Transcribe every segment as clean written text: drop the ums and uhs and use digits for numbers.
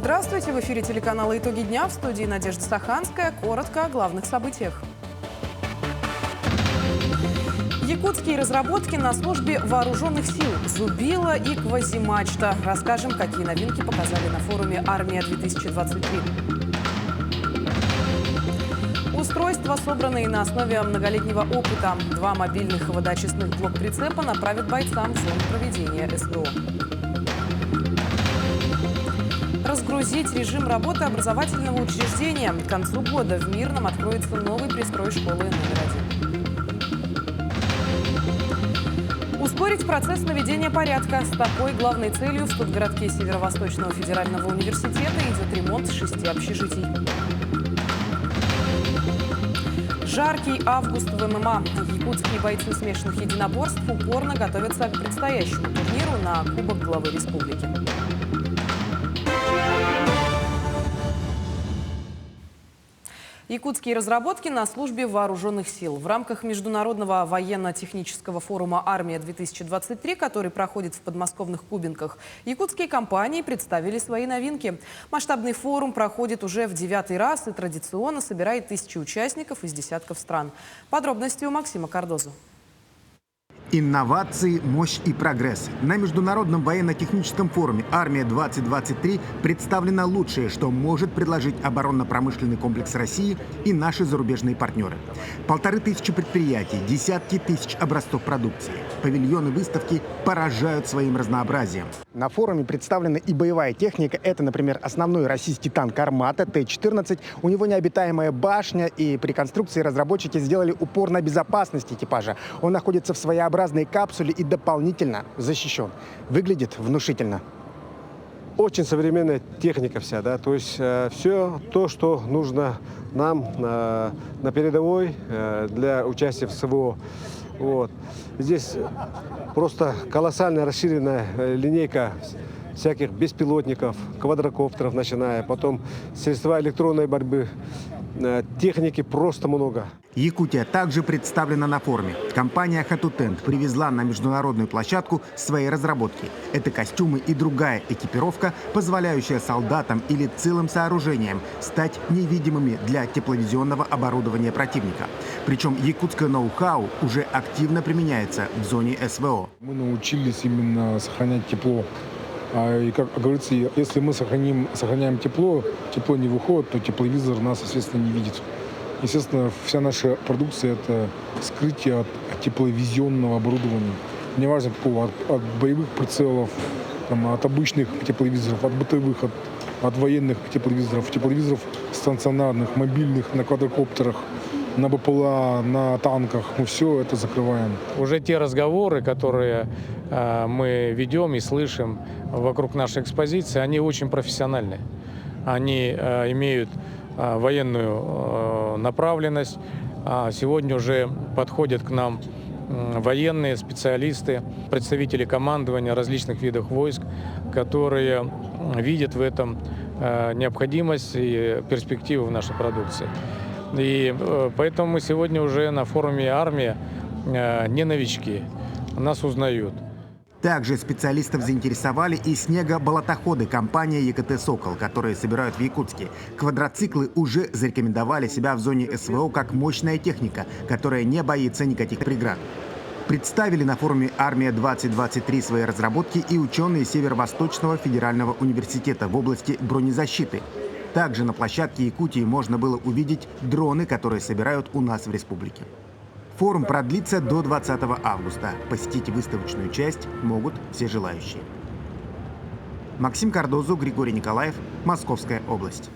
Здравствуйте! В эфире телеканала «Итоги дня», в студии Надежда Саханская. Коротко о главных событиях. Якутские разработки на службе вооруженных сил. Зубила и квазимачта. Расскажем, какие новинки показали на форуме «Армия-2023». Устройства, собранные на основе многолетнего опыта. 2 мобильных водоочистных блок-прицепа направят бойцам в зону проведения СВО. Разгрузить режим работы образовательного учреждения. К концу года в Мирном откроется новый пристрой школы номер 1. Ускорить процесс наведения порядка. С такой главной целью в студгородке Северо-Восточного федерального университета идет ремонт 6 общежитий. Жаркий август в ММА. Якутские бойцы смешанных единоборств упорно готовятся к предстоящему турниру на Кубок главы республики. Якутские разработки на службе вооруженных сил. В рамках международного военно-технического форума «Армия-2023», который проходит в подмосковных Кубинках, якутские компании представили свои новинки. Масштабный форум проходит уже в 9-й раз и традиционно собирает 1000 участников из десятков стран. Подробности у Максима Кардозу. Инновации, мощь и прогресс. На Международном военно-техническом форуме «Армия-2023» представлено лучшее, что может предложить оборонно-промышленный комплекс России и наши зарубежные партнеры. 1500 предприятий, десятки тысяч образцов продукции. Павильоны выставки поражают своим разнообразием. На форуме представлена и боевая техника. Это, например, основной российский танк «Армата» Т-14. У него необитаемая башня, и при конструкции разработчики сделали упор на безопасность экипажа. Он находится в своеобразной капсуле и дополнительно защищен. Выглядит внушительно. Очень современная техника вся, да, то есть все то, что нужно нам на передовой для участия в СВО. Вот. Здесь просто колоссальная расширенная линейка всяких беспилотников, квадрокоптеров начиная, потом средства электронной борьбы. Техники просто много. Якутия также представлена на форуме. Компания «Хатутент» привезла на международную площадку свои разработки. Это костюмы и другая экипировка, позволяющая солдатам или целым сооружениям стать невидимыми для тепловизионного оборудования противника. Причем якутское ноу-хау уже активно применяется в зоне СВО. Мы научились именно сохранять тепло. И, как говорится, если мы сохраняем тепло, тепло не выходит, то тепловизор нас, естественно, не видит. Естественно, вся наша продукция – это скрытие от тепловизионного оборудования. Неважно какого, от боевых прицелов, от обычных тепловизоров, от бытовых, от военных тепловизоров стационарных, мобильных, на квадрокоптерах, на БПЛА, на танках. Мы все это закрываем. Уже те разговоры, которые мы ведем и слышим вокруг нашей экспозиции, они очень профессиональные. Они имеют военную направленность. Сегодня уже подходят к нам военные специалисты, представители командования различных видов войск, которые видят в этом необходимость и перспективу в нашей продукции. И поэтому мы сегодня уже на форуме «Армия» не новички, нас узнают. Также специалистов заинтересовали и снегоболотоходы компании ЕКТ «Сокол», которые собирают в Якутске. Квадроциклы уже зарекомендовали себя в зоне СВО как мощная техника, которая не боится никаких преград. Представили на форуме «Армия-2023» свои разработки и ученые Северо-Восточного федерального университета в области бронезащиты. Также на площадке Якутии можно было увидеть дроны, которые собирают у нас в республике. Форум продлится до 20 августа. Посетить выставочную часть могут все желающие. Максим Кардозу, Григорий Николаев, Московская область.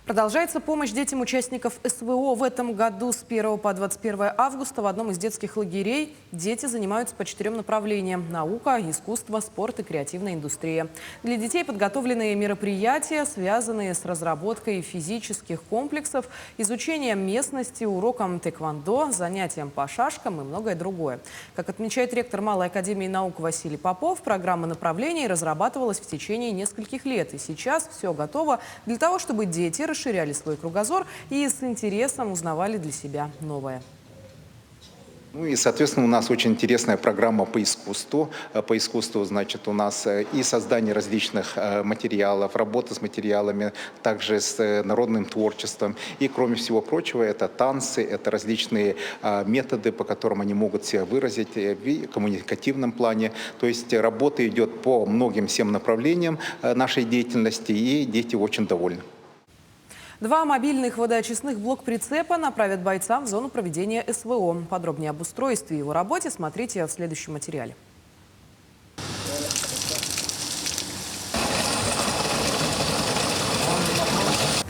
Продолжается помощь детям участников СВО. В этом году с 1 по 21 августа в одном из детских лагерей дети занимаются по 4 направлениям: наука, искусство, спорт и креативная индустрия. Для детей подготовлены мероприятия, связанные с разработкой физических комплексов, изучением местности, уроком тэквондо, занятием по шашкам и многое другое. Как отмечает ректор Малой академии наук Василий Попов, программа направлений разрабатывалась в течение нескольких лет. И сейчас все готово для того, чтобы дети расширяли свой кругозор и с интересом узнавали для себя новое. Ну и, соответственно, у нас очень интересная программа по искусству. По искусству, значит, у нас и создание различных материалов, работа с материалами, также с народным творчеством. И, кроме всего прочего, это танцы, это различные методы, по которым они могут себя выразить в коммуникативном плане. То есть работа идет по многим всем направлениям нашей деятельности, и дети очень довольны. 2 мобильных водоочистных блок-прицепа направят бойцам в зону проведения СВО. Подробнее об устройстве и его работе смотрите в следующем материале.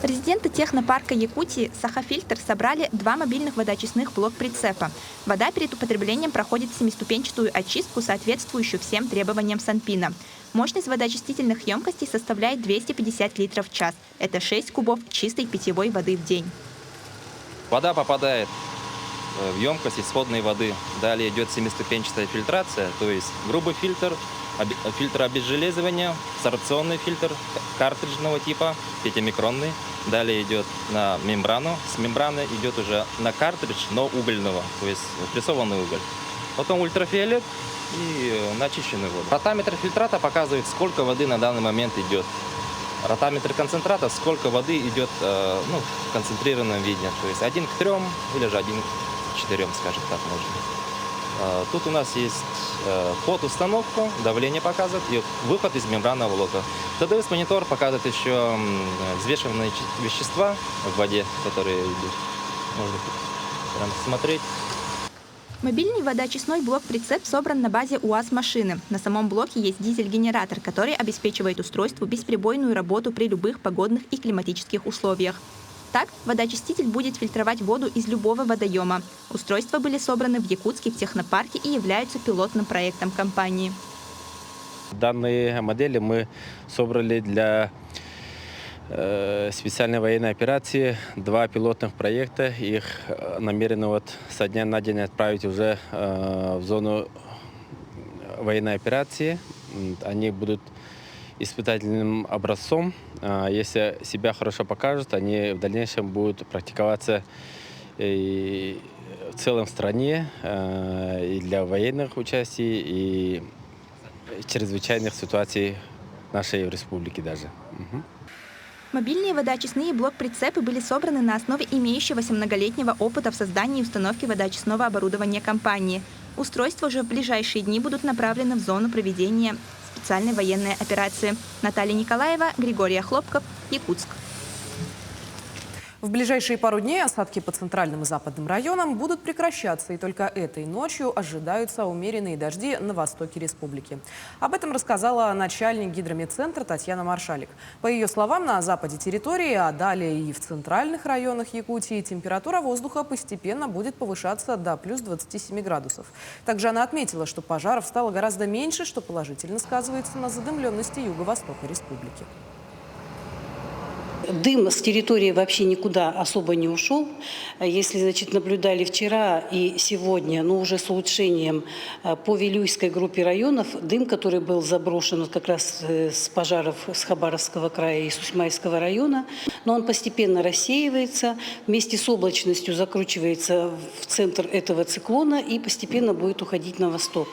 Резиденты технопарка Якутии «Сахафильтр» собрали 2 мобильных водоочистных блок-прицепа. Вода перед употреблением проходит 7-ступенчатую очистку, соответствующую всем требованиям Санпина. Мощность водоочистительных емкостей составляет 250 литров в час. Это 6 кубов чистой питьевой воды в день. Вода попадает в емкость исходной воды. Далее идет 7-ступенчатая фильтрация, то есть грубый фильтр, фильтр обезжелезывания, сорбционный фильтр картриджного типа, 5-микронный. Далее идет на мембрану. С мембраны идет уже на картридж, но угольного, то есть прессованный уголь. Потом ультрафиолет и начищенную воду. Ротаметр фильтрата показывает, сколько воды на данный момент идет. Ротаметр концентрата, сколько воды идет в концентрированном виде. То есть 1 к 3 или же 1 к 4, скажем так, можно. Тут у нас есть под установку, давление показывает и выход из мембранного блока. ТДС-монитор показывает еще взвешенные вещества в воде, которые идут. Можно прям смотреть. Мобильный водоочистной блок-прицеп собран на базе УАЗ-машины. На самом блоке есть дизель-генератор, который обеспечивает устройству бесперебойную работу при любых погодных и климатических условиях. Так, водоочиститель будет фильтровать воду из любого водоема. Устройства были собраны в Якутске в технопарке и являются пилотным проектом компании. Данные модели мы собрали для специальной военной операции. 2 пилотных проекта. Их намерены со дня на день отправить уже в зону военной операции. Они будут испытательным образцом. Если себя хорошо покажут, они в дальнейшем будут практиковаться и в целом в стране, и для военных участий, и чрезвычайных ситуаций нашей республики даже. Мобильные водоочистные блок-прицепы были собраны на основе имеющегося многолетнего опыта в создании и установке водоочистного оборудования компании. Устройства уже в ближайшие дни будут направлены в зону проведения специальной военной операции. Наталья Николаева, Григорий Хлопков, Якутск. В ближайшие пару дней осадки по центральным и западным районам будут прекращаться, и только этой ночью ожидаются умеренные дожди на востоке республики. Об этом рассказала начальник гидрометцентра Татьяна Маршалик. По ее словам, на западе территории, а далее и в центральных районах Якутии температура воздуха постепенно будет повышаться до плюс 27 градусов. Также она отметила, что пожаров стало гораздо меньше, что положительно сказывается на задымленности юго-востока республики. Дым с территории вообще никуда особо не ушел. Если, значит, наблюдали вчера и сегодня, но уже с улучшением по Вилюйской группе районов, дым, который был заброшен как раз с пожаров с Хабаровского края и Сусьмайского района, но он постепенно рассеивается, вместе с облачностью закручивается в центр этого циклона и постепенно будет уходить на восток.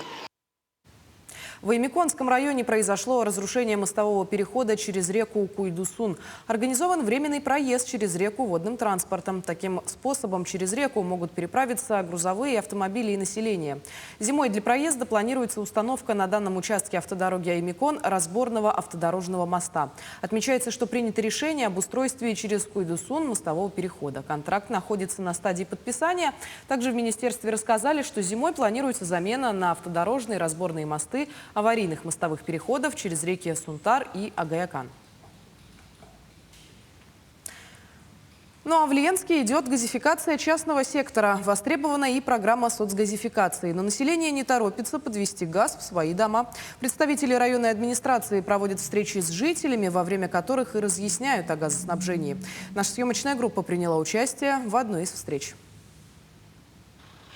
В Аймиконском районе произошло разрушение мостового перехода через реку Куйдусун. Организован временный проезд через реку водным транспортом. Таким способом через реку могут переправиться грузовые автомобили и население. Зимой для проезда планируется установка на данном участке автодороги Аймикон разборного автодорожного моста. Отмечается, что принято решение об устройстве через Куйдусун мостового перехода. Контракт находится на стадии подписания. Также в министерстве рассказали, что зимой планируется замена на автодорожные разборные мосты аварийных мостовых переходов через реки Сунтар и Агаякан. Ну а в Ленске идет газификация частного сектора. Востребована и программа соцгазификации. Но население не торопится подвести газ в свои дома. Представители районной администрации проводят встречи с жителями, во время которых и разъясняют о газоснабжении. Наша съемочная группа приняла участие в одной из встреч.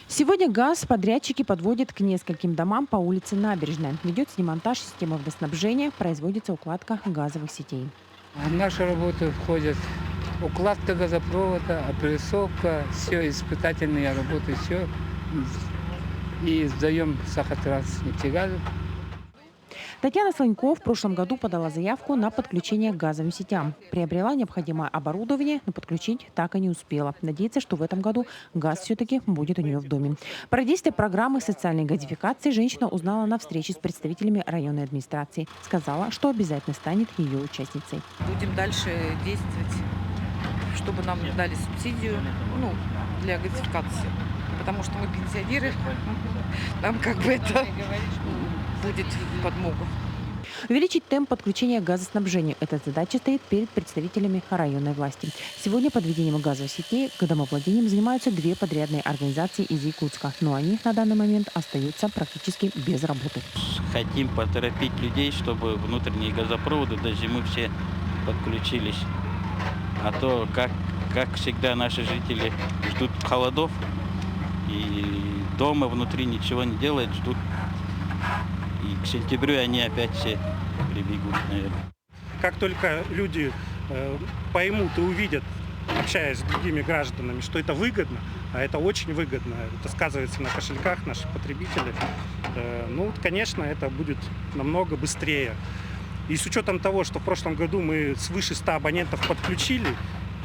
Сегодня газ подрядчики подводят к нескольким домам по улице Набережная. Ведется демонтаж системы водоснабжения, производится укладка газовых сетей. В наши работы входят укладка газопровода, опрессовка, все испытательные работы, все и сдаем Сахатранснефтегазу. Татьяна Слонько в прошлом году подала заявку на подключение к газовым сетям. Приобрела необходимое оборудование, но подключить так и не успела. Надеется, что в этом году газ все-таки будет у нее в доме. Про действие программы социальной газификации женщина узнала на встрече с представителями районной администрации. Сказала, что обязательно станет ее участницей. Будем дальше действовать, чтобы нам дали субсидию для газификации. Потому что мы пенсионеры, нам как бы это будет в подмогу. Увеличить темп подключения к газоснабжению. Эта задача стоит перед представителями районной власти. Сегодня подведением газовых сетей к домовладениям занимаются 2 подрядные организации из Якутска. Но они на данный момент остаются практически без работы. Хотим поторопить людей, чтобы внутренние газопроводы до зимы все подключились. А то, как всегда, наши жители ждут холодов. И дома внутри ничего не делают, ждут. И к сентябрю они опять все прибегут, наверное. Как только люди поймут и увидят, общаясь с другими гражданами, что это выгодно, а это очень выгодно, это сказывается на кошельках наших потребителей, конечно, это будет намного быстрее. И с учетом того, что в прошлом году мы свыше 100 абонентов подключили,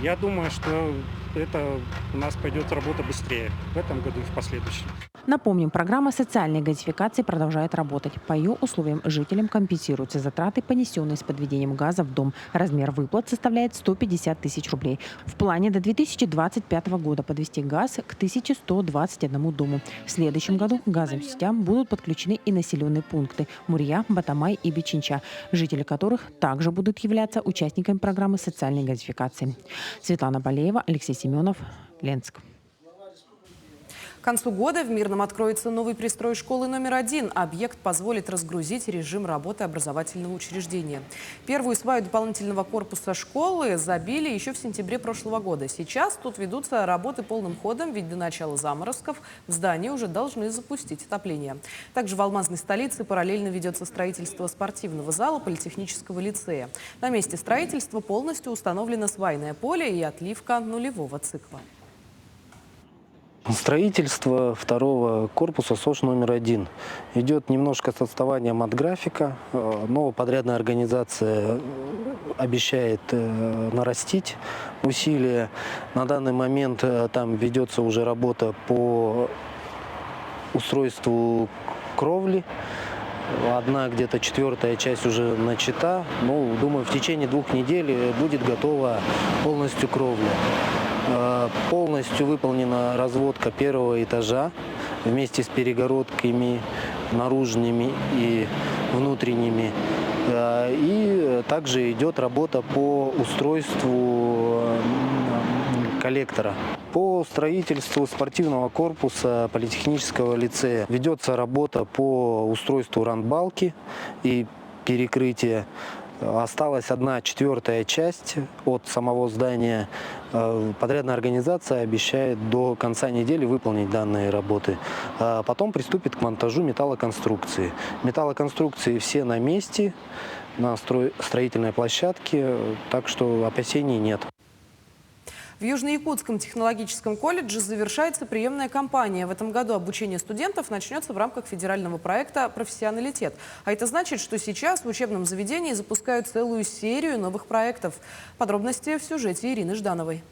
я думаю, что это у нас пойдет работа быстрее в этом году и в последующем. Напомним, программа социальной газификации продолжает работать. По ее условиям жителям компенсируются затраты, понесенные с подведением газа в дом. Размер выплат составляет 150 тысяч рублей. В плане до 2025 года подвести газ к 1121 дому. В следующем году к газовым сетям будут подключены и населенные пункты Мурья, Батамай и Бичинча, жители которых также будут являться участниками программы социальной газификации. Светлана Балеева, Алексей Семенов, Ленск. К концу года в Мирном откроется новый пристрой школы номер 1. Объект позволит разгрузить режим работы образовательного учреждения. Первую сваю дополнительного корпуса школы забили еще в сентябре прошлого года. Сейчас тут ведутся работы полным ходом, ведь до начала заморозков в здании уже должны запустить отопление. Также в алмазной столице параллельно ведется строительство спортивного зала политехнического лицея. На месте строительства полностью установлено свайное поле и отливка нулевого цикла. Строительство второго корпуса СОШ номер 1 идет немножко с отставанием от графика, но подрядная организация обещает нарастить усилия. На данный момент там ведется уже работа по устройству кровли. Одна где-то 4-я часть уже начата. Думаю, в течение 2 недель будет готова полностью кровля. Полностью выполнена разводка 1-го этажа вместе с перегородками наружными и внутренними. И также идет работа по устройству коллектора. По строительству спортивного корпуса политехнического лицея ведется работа по устройству рандбалки и перекрытия. Осталась 1/4 часть от самого здания. Подрядная организация обещает до конца недели выполнить данные работы. Потом приступит к монтажу металлоконструкции. Металлоконструкции все на месте, на строительной площадке, так что опасений нет. В Южно-Якутском технологическом колледже завершается приемная кампания. В этом году обучение студентов начнется в рамках федерального проекта «Профессионалитет». А это значит, что сейчас в учебном заведении запускают целую серию новых проектов. Подробности в сюжете Ирины Ждановой.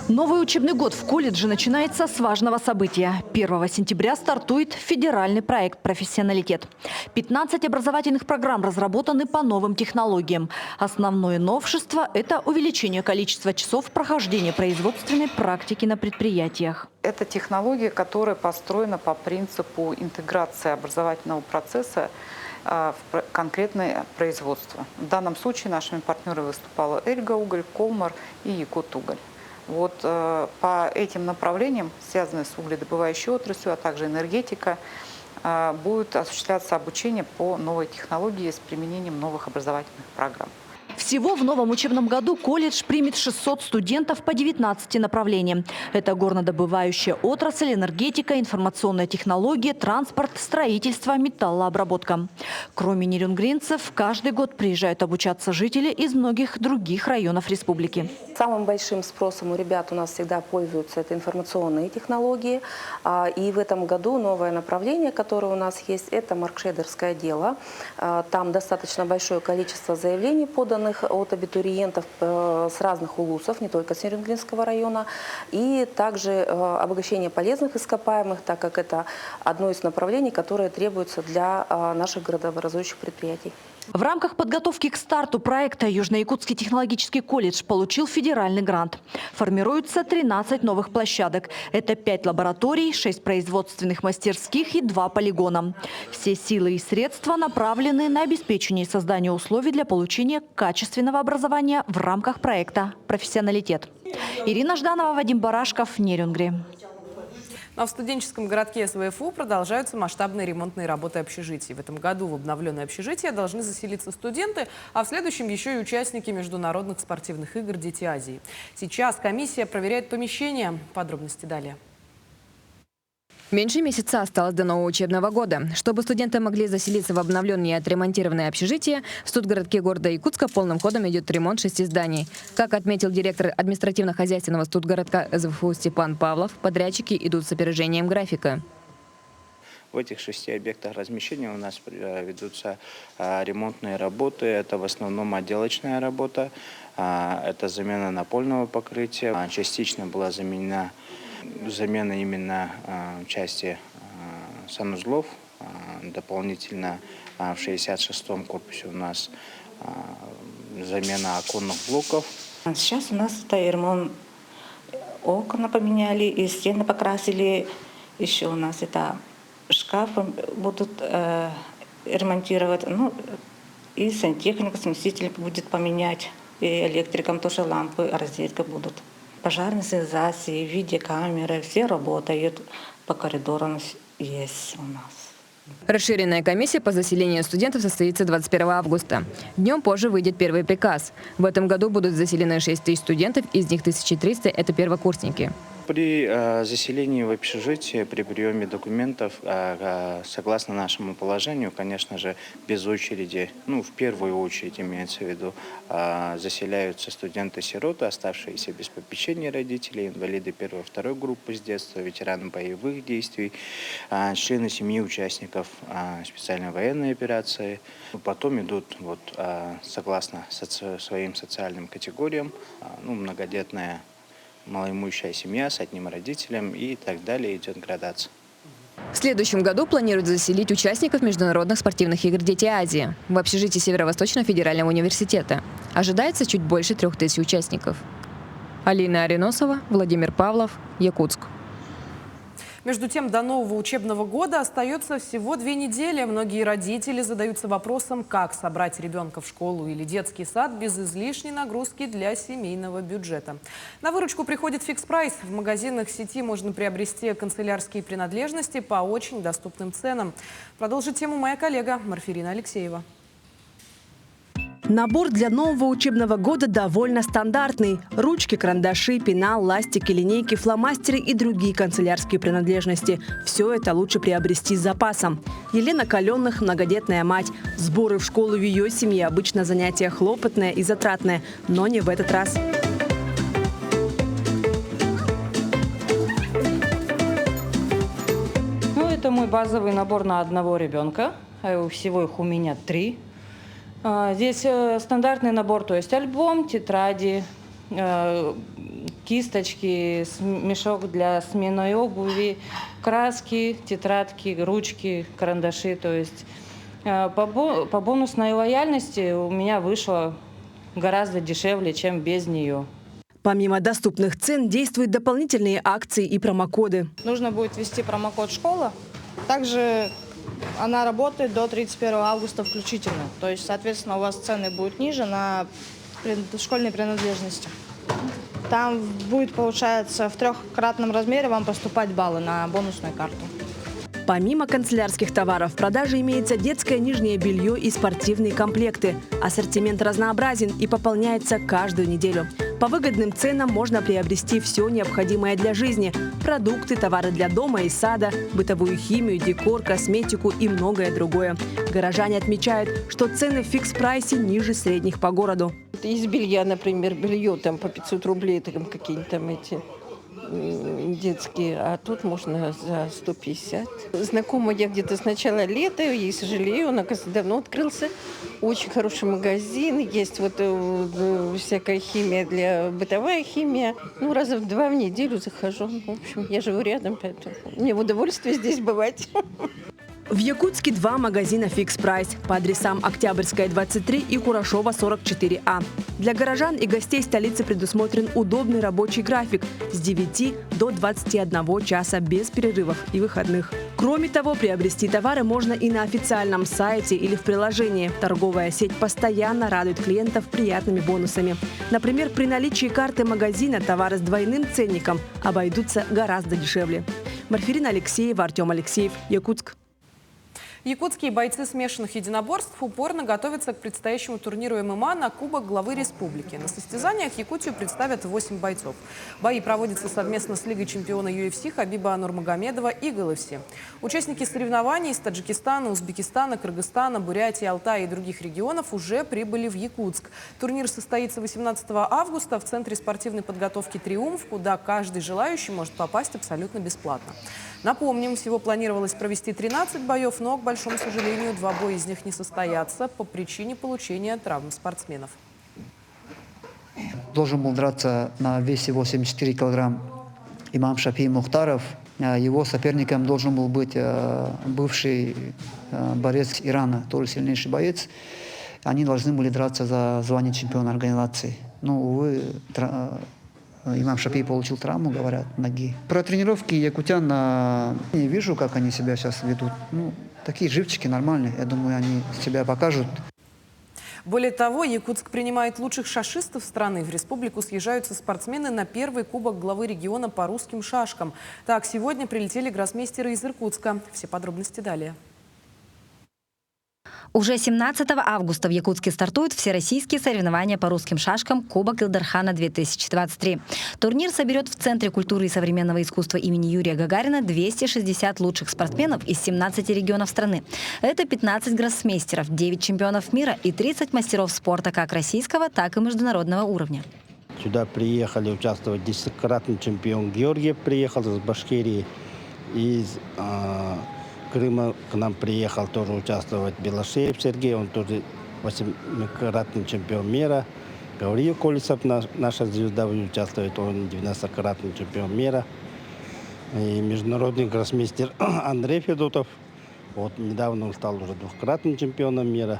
Новый учебный год в колледже начинается с важного события. 1 сентября стартует федеральный проект «Профессионалитет». 15 образовательных программ разработаны по новым технологиям. Основное новшество – это увеличение количества часов прохождения производственной практики на предприятиях. Это технология, которая построена по принципу интеграции образовательного процесса в конкретное производство. В данном случае нашими партнерами выступала Эльга-Уголь, Колмар и Якут-Уголь. По этим направлениям, связанным с угледобывающей отраслью, а также энергетика, будет осуществляться обучение по новой технологии с применением новых образовательных программ. В Всего в новом учебном году колледж примет 600 студентов по 19 направлениям. Это горнодобывающая отрасль, энергетика, информационная технология, транспорт, строительство, металлообработка. Кроме нерюнгринцев, каждый год приезжают обучаться жители из многих других районов республики. Самым большим спросом у ребят у нас всегда пользуются это информационные технологии. И в этом году новое направление, которое у нас есть, это маркшейдерское дело. Там достаточно большое количество заявлений, поданных от абитуриентов с разных улусов, не только с Нерюнгринского района. И также обогащение полезных ископаемых, так как это одно из направлений, которое требуется для наших городообразующих предприятий. В рамках подготовки к старту проекта Южно-Якутский технологический колледж получил федеральный грант. Формируется 13 новых площадок. Это 5 лабораторий, 6 производственных мастерских и 2 полигона. Все силы и средства направлены на обеспечение создания условий для получения качественного образования в рамках проекта «Профессионалитет». Ирина Жданова, Вадим Барашков, Нерюнгри. А в студенческом городке СВФУ продолжаются масштабные ремонтные работы общежитий. В этом году в обновленное общежитие должны заселиться студенты, а в следующем еще и участники международных спортивных игр «Дети Азии». Сейчас комиссия проверяет помещения. Подробности далее. Меньше месяца осталось до нового учебного года. Чтобы студенты могли заселиться в обновленные и отремонтированные общежития, в студгородке города Якутска полным ходом идет ремонт 6 зданий. Как отметил директор административно-хозяйственного студгородка СВФУ Степан Павлов, подрядчики идут с опережением графика. В этих 6 объектах размещения у нас ведутся ремонтные работы. Это в основном отделочная работа, это замена напольного покрытия. Частично была замена именно части санузлов. Дополнительно в 66-м корпусе у нас замена оконных блоков. Сейчас у нас это ремонт, окна поменяли, и стены покрасили. Еще у нас это шкафы будут ремонтировать. Ну, и сантехника, смеситель будет поменять. И электрикам тоже лампы, розетка будут. Пожарные сигнализации, видеокамеры, все работают. По коридорам есть у нас. Расширенная комиссия по заселению студентов состоится 21 августа. Днем позже выйдет первый приказ. В этом году будут заселены 6 тысяч студентов, из них 1300 – это первокурсники. При заселении в общежитие, при приеме документов, согласно нашему положению, конечно же, без очереди, в первую очередь имеется в виду, заселяются студенты-сироты, оставшиеся без попечения родителей, инвалиды первой и второй группы с детства, ветераны боевых действий, члены семьи участников специальной военной операции. Потом идут, согласно своим социальным категориям, многодетная, малоимущая семья с одним родителем и так далее, идет градация. В следующем году планируют заселить участников международных спортивных игр «Дети Азии» в общежитии Северо-Восточного федерального университета. Ожидается чуть больше 3000 участников. Алина Ариносова, Владимир Павлов, Якутск. Между тем, до нового учебного года остается всего 2 недели. Многие родители задаются вопросом, как собрать ребенка в школу или детский сад без излишней нагрузки для семейного бюджета. На выручку приходит фикс-прайс. В магазинах сети можно приобрести канцелярские принадлежности по очень доступным ценам. Продолжит тему моя коллега Марфирина Алексеева. Набор для нового учебного года довольно стандартный. Ручки, карандаши, пенал, ластики, линейки, фломастеры и другие канцелярские принадлежности. Все это лучше приобрести с запасом. Елена Каленных – многодетная мать. Сборы в школу в ее семье обычно занятие хлопотное и затратное, но не в этот раз. Это мой базовый набор на одного ребенка. Всего их у меня 3. Здесь стандартный набор, то есть альбом, тетради, кисточки, мешок для сменной обуви, краски, тетрадки, ручки, карандаши. То есть по бонусной лояльности у меня вышло гораздо дешевле, чем без нее. Помимо доступных цен действуют дополнительные акции и промокоды. Нужно будет ввести промокод «Школа». Также она работает до 31 августа включительно. То есть, соответственно, у вас цены будут ниже на школьные принадлежности. Там будет, получается, в 3-кратном размере вам поступать баллы на бонусную карту. Помимо канцелярских товаров, в продаже имеется детское нижнее белье и спортивные комплекты. Ассортимент разнообразен и пополняется каждую неделю. По выгодным ценам можно приобрести все необходимое для жизни – продукты, товары для дома и сада, бытовую химию, декор, косметику и многое другое. Горожане отмечают, что цены в фикс-прайсе ниже средних по городу. Из белья, например, белье там по 500 рублей, там какие-нибудь там эти детские, а тут можно за 150. Знакомая я где-то с начала лета, и сожалею, он, оказывается, давно открылся. Очень хороший магазин, есть вот всякая химия, бытовая химия. Ну, раза в 2 в неделю захожу. В общем, я живу рядом, поэтому мне в удовольствие здесь бывать. В Якутске 2 магазина «Фикс Прайс» по адресам Октябрьская, 23 и Курашова, 44А. Для горожан и гостей столицы предусмотрен удобный рабочий график с 9 до 21 часа без перерывов и выходных. Кроме того, приобрести товары можно и на официальном сайте или в приложении. Торговая сеть постоянно радует клиентов приятными бонусами. Например, при наличии карты магазина товары с двойным ценником обойдутся гораздо дешевле. Марфирина Алексеева, Артем Алексеев, Якутск. Якутские бойцы смешанных единоборств упорно готовятся к предстоящему турниру ММА на Кубок главы республики. На состязаниях Якутию представят 8 бойцов. Бои проводятся совместно с Лигой чемпиона UFC Хабиба Нурмагомедова и ГЛФС. Участники соревнований из Таджикистана, Узбекистана, Кыргызстана, Бурятии, Алтая и других регионов уже прибыли в Якутск. Турнир состоится 18 августа в Центре спортивной подготовки «Триумф», куда каждый желающий может попасть абсолютно бесплатно. Напомним, всего планировалось провести 13 боев, но, к большому сожалению, 2 боя из них не состоятся по причине получения травм спортсменов. Должен был драться на весе 84 килограмм Имам Шафи Мухтаров. Его соперником должен был быть бывший борец Ирана, тоже сильнейший боец. Они должны были драться за звание чемпиона организации. Но, увы, Имам Шафи получил травму, говорят, ноги. Про тренировки якутян не вижу, как они себя сейчас ведут. Ну, такие живчики нормальные. Я думаю, они себя покажут. Более того, Якутск принимает лучших шашистов страны. В республику съезжаются спортсмены на первый кубок главы региона по русским шашкам. Так, сегодня прилетели гроссмейстеры из Иркутска. Все подробности далее. Уже 17 августа в Якутске стартуют всероссийские соревнования по русским шашкам «Кубок Илдархана-2023». Турнир соберет в Центре культуры и современного искусства имени Юрия Гагарина 260 лучших спортсменов из 17 регионов страны. Это 15 гроссмейстеров, 9 чемпионов мира и 30 мастеров спорта как российского, так и международного уровня. Сюда приехали участвовать 10-кратный чемпион Георгиев, приехал из Башкирии, из Крыма к нам приехал тоже участвовать Белошеев Сергей, он тоже 8-кратный чемпион мира. Гавриил Колесов, наша звезда, участвует, он 90-кратный чемпион мира. И международный гроссмейстер Андрей Федотов, вот недавно он стал уже 2-кратным чемпионом мира.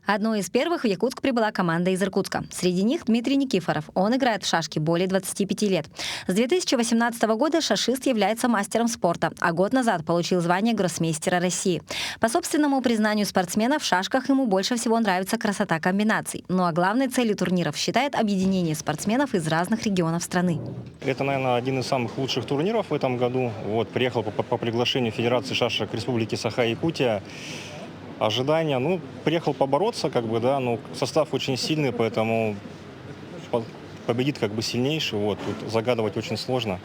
Одной из первых в Якутск прибыла команда из Иркутска. Среди них Дмитрий Никифоров. Он играет в шашки более 25 лет. С 2018 года шашист является мастером спорта, а год назад получил звание гроссмейстера России. По собственному признанию спортсмена, в шашках ему больше всего нравится красота комбинаций. Ну а главной целью турниров считает объединение спортсменов из разных регионов страны. Это, наверное, один из самых лучших турниров в этом году. Вот, приехал по приглашению Федерации шашек Республики Саха-Якутия. Ожидания, ну, приехал побороться, как бы, да, но состав очень сильный, поэтому победит как бы сильнейший, вот, тут загадывать очень сложно.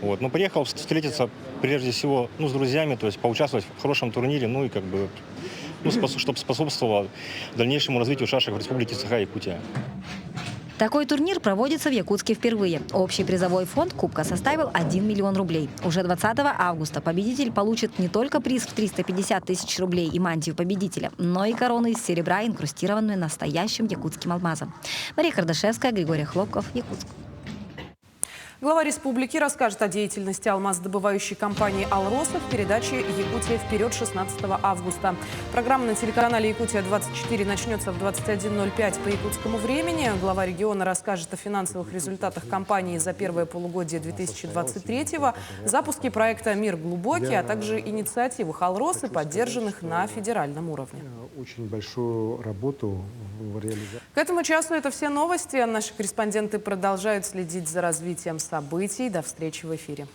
Вот, но приехал встретиться прежде всего, ну, с друзьями, то есть поучаствовать в хорошем турнире, ну, и как бы, ну, чтобы способствовало дальнейшему развитию шашек в Республике Саха-Якутия. Такой турнир проводится в Якутске впервые. Общий призовой фонд Кубка составил 1 миллион рублей. Уже 20 августа победитель получит не только приз в 350 тысяч рублей и мантию победителя, но и корону из серебра, инкрустированную настоящим якутским алмазом. Мария Кардашевская, Григорий Хлопков, Якутск. Глава республики расскажет о деятельности алмаздобывающей компании «Алроса» в передаче «Якутия вперед» 16 августа. Программа на телеканале «Якутия-24» начнется в 21:05 по якутскому времени. Глава региона расскажет о финансовых результатах компании за первое полугодие 2023-го, запуске проекта «Мир глубокий», а также инициативах «Алросы», поддержанных на федеральном уровне. Очень большую работу в реализации. К этому часу это все новости. Наши корреспонденты продолжают следить за развитием событий. До встречи в эфире.